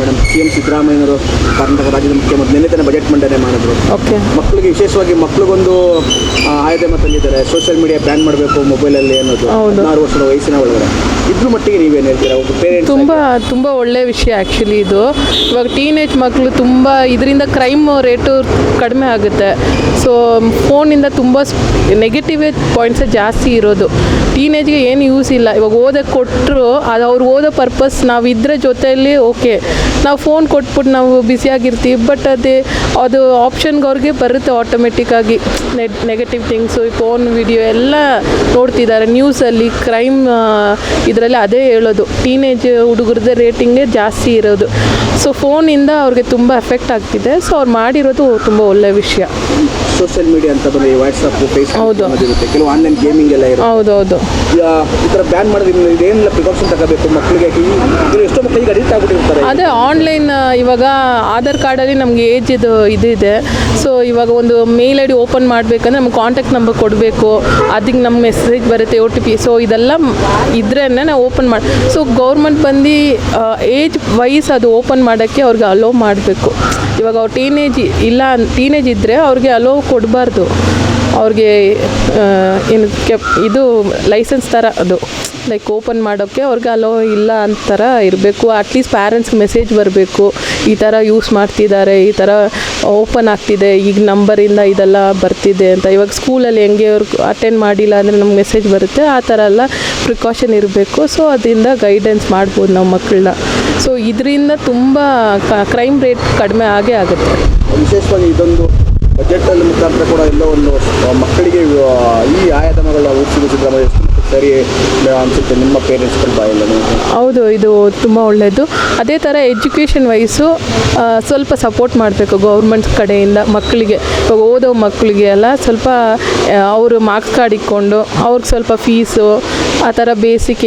Madam CM ಸಿದ್ದರಾಮಯ್ಯನವರು ಕರ್ನಾಟಕ ರಾಜ್ಯದ ಮುಖ್ಯಮಂತ್ರಿ ನಿನ್ನೆ ತನಕ ಬಜೆಟ್ ಮಂಡನೆ ಮಾಡಿದ್ರು. ಓಕೆ. ಮಕ್ಕಳಿಗೆ ವಿಶೇಷವಾಗಿ ಮಕ್ಕಳಿಗೊಂದು ಆಯಮ ತಂದಿದ್ದಾರೆ, ಸೋಷಿಯಲ್ ಮೀಡಿಯಾ ಬ್ಯಾನ್ ಮಾಡಬೇಕು ಮೊಬೈಲಲ್ಲಿ ಅನ್ನೋದು. 16 ವರ್ಷದ ವಯಸ್ಸಿನ ಒಳಗಡೆ ಇದ್ರ ಮಟ್ಟಿಗೆ ನೀವೇನು ಹೇಳ್ತೀರಾ? ಒಬ್ಬ ಪೇರೆಂಟ್ಸ್ ತುಂಬ ಒಳ್ಳೆ ವಿಷಯ ಆ್ಯಕ್ಚುಲಿ ಇದು. ಇವಾಗ ಟೀನೇಜ್ ಮಕ್ಕಳು ತುಂಬ ಇದರಿಂದ ಕ್ರೈಮ್ ರೇಟು ಕಡಿಮೆ ಆಗುತ್ತೆ. ಸೊ ಫೋನಿಂದ ತುಂಬ ನೆಗೆಟಿವ್ ಪಾಯಿಂಟ್ಸೇ ಜಾಸ್ತಿ ಇರೋದು. ಟೀನೇಜ್ಗೆ ಏನು ಯೂಸ್ ಇಲ್ಲ. ಇವಾಗ ಓದೋಕ್ಕೆ ಕೊಟ್ಟರು ಅದು ಅವ್ರು ಓದೋ ಪರ್ಪಸ್ ನಾವು ಇದ್ರೆ ಜೊತೆಯಲ್ಲಿ ಓಕೆ, ನಾವು ಫೋನ್ ಕೊಟ್ಬಿಟ್ಟು ನಾವು ಬ್ಯುಸಿಯಾಗಿರ್ತೀವಿ. ಬಟ್ ಅದು ಆಪ್ಷನ್ಗೆ ಅವ್ರಿಗೆ ಬರುತ್ತೆ ಆಟೋಮೆಟಿಕ್ಕಾಗಿ. ನೆಗೆಟಿವ್ ಥಿಂಗ್ಸು, ಫೋನ್ ವಿಡಿಯೋ ಎಲ್ಲ ನೋಡ್ತಿದ್ದಾರೆ. ನ್ಯೂಸಲ್ಲಿ ಕ್ರೈಮ್ ಇದರಲ್ಲಿ ಅದೇ ಹೇಳೋದು. ಟೀನೇಜ್ ಹುಡುಗರದ್ದೇ ರೇಟಿಂಗೇ ಜಾಸ್ತಿ ಇರೋದು. ಸೊ ಫೋನಿಂದ ಅವ್ರಿಗೆ ತುಂಬ ಎಫೆಕ್ಟ್ ಆಗ್ತಿದೆ. ಸೊ ಅವ್ರು ಮಾಡಿರೋದು ತುಂಬ ಒಳ್ಳೆಯ ವಿಷಯ. ಸೋಷಿಯಲ್ ಮೀಡಿಯಾ ಅಂತ ಬಂದರೆ ವಾಟ್ಸಪ್, ಫೇಸ್ಬುಕ್ ಹೌದು, ಕೆಲವು ಆನ್ಲೈನ್ ಗೇಮಿಂಗ್ ಎಲ್ಲ ಇರುತ್ತೆ. ಹೌದೌದು. ಈ ಥರ ಬ್ಯಾನ್ ಮಾಡೋದ್ರಿಂದ ಇದೇನೆಲ್ಲ ಪ್ರಿಕಾಷನ್ ತಗೋಬೇಕು ಮಕ್ಕಳಿಗೆ? ಎಷ್ಟೋ ಮಕ್ಕಳಿಗೆ ಅಡಿಕ್ಟ್ ಆಗಿಬಿಟ್ಟಿರ್ತಾರೆ. ಅದೇ ಆನ್ಲೈನ್ ಇವಾಗ ಆಧಾರ್ ಕಾರ್ಡಲ್ಲಿ ನಮಗೆ ಏಜ್ ಇದಿದೆ. ಸೊ ಇವಾಗ ಒಂದು ಮೇಲ್ ID ಓಪನ್ ಮಾಡಬೇಕಂದ್ರೆ ನಮ್ಗೆ ಕಾಂಟ್ಯಾಕ್ಟ್ ನಂಬರ್ ಕೊಡಬೇಕು. ಅದಕ್ಕೆ ನಮ್ಮ ಮೆಸೇಜ್ ಬರುತ್ತೆ, OTP. ಸೊ ಇದೆಲ್ಲ ಇದ್ರೇ ನಾವು ಓಪನ್ ಮಾಡಿ. ಸೊ ಗೌರ್ಮೆಂಟ್ ಬಂದು ಏಜ್ ವೈಸ್ ಅದು ಓಪನ್ ಮಾಡೋಕ್ಕೆ ಅವ್ರಿಗೆ ಅಲೋ ಮಾಡಬೇಕು. ಇವಾಗ ಅವ್ರು ಟೀನೇಜ್ ಇದ್ದರೆ ಅವ್ರಿಗೆ ಅಲೋ ಕೊಡಬಾರ್ದು. ಅವ್ರಿಗೆ ಏನು ಇದು ಲೈಸೆನ್ಸ್ ಥರ ಅದು ಲೈಕ್ ಓಪನ್ ಮಾಡೋಕ್ಕೆ ಅವ್ರಿಗೆ ಅಲೋ ಇಲ್ಲ ಅಂತರ ಇರಬೇಕು. ಅಟ್ಲೀಸ್ಟ್ ಪ್ಯಾರೆಂಟ್ಸ್ಗೆ ಮೆಸೇಜ್ ಬರಬೇಕು, ಈ ಥರ ಯೂಸ್ ಮಾಡ್ತಿದ್ದಾರೆ, ಈ ಥರ ಓಪನ್ ಆಗ್ತಿದೆ, ಈಗ ನಂಬರಿಂದ ಇದೆಲ್ಲ ಬರ್ತಿದೆ ಅಂತ. ಇವಾಗ ಸ್ಕೂಲಲ್ಲಿ ಹೆಂಗೆ ಅವ್ರು ಅಟೆಂಡ್ ಮಾಡಿಲ್ಲ ಅಂದರೆ ನಮ್ಗೆ ಮೆಸೇಜ್ ಬರುತ್ತೆ. ಆ ಥರ ಎಲ್ಲ ಪ್ರಿಕಾಷನ್ ಇರಬೇಕು. ಸೊ ಅದರಿಂದ ಗೈಡೆನ್ಸ್ ಮಾಡ್ಬೋದು ನಾವು ಮಕ್ಕಳನ್ನ. ಸೊ ಇದರಿಂದ ತುಂಬ ಕ್ರೈಮ್ ರೇಟ್ ಕಡಿಮೆ ಆಗೇ ಆಗುತ್ತೆ. ವಿಶೇಷವಾಗಿ ಇದೊಂದು ಬಜೆಟಲ್ಲಿ ಮುಖಾಂತರ ಕೂಡ ಎಲ್ಲೋ ಒಂದು ಮಕ್ಕಳಿಗೆ ಈ ಆಯಾಮಗಳ ಊರಿಸಿದ ಸಿದ್ದರಾಮಯ್ಯ ಸರಿ ಅನಿಸುತ್ತೆ ನಿಮ್ಮ ಪೇರೆಂಟ್ಸ್ಗಳ ಬಾಯಲ್ಲಿ. ಹೌದು, ಇದು ತುಂಬ ಒಳ್ಳೆಯದು. ಅದೇ ಥರ ಎಜುಕೇಷನ್ ವೈಸು ಸ್ವಲ್ಪ ಸಪೋರ್ಟ್ ಮಾಡಬೇಕು ಗೌರ್ಮೆಂಟ್ ಕಡೆಯಿಂದ ಮಕ್ಕಳಿಗೆ. ಇವಾಗ ಓದೋ ಮಕ್ಕಳಿಗೆ ಎಲ್ಲ ಸ್ವಲ್ಪ ಅವರು ಮಾರ್ಕ್ಸ್ ಕಾರ್ಡ್ ಇಟ್ಕೊಂಡು ಅವ್ರಿಗೆ ಸ್ವಲ್ಪ ಫೀಸು ಆ ಥರ ಬೇಸಿಕ್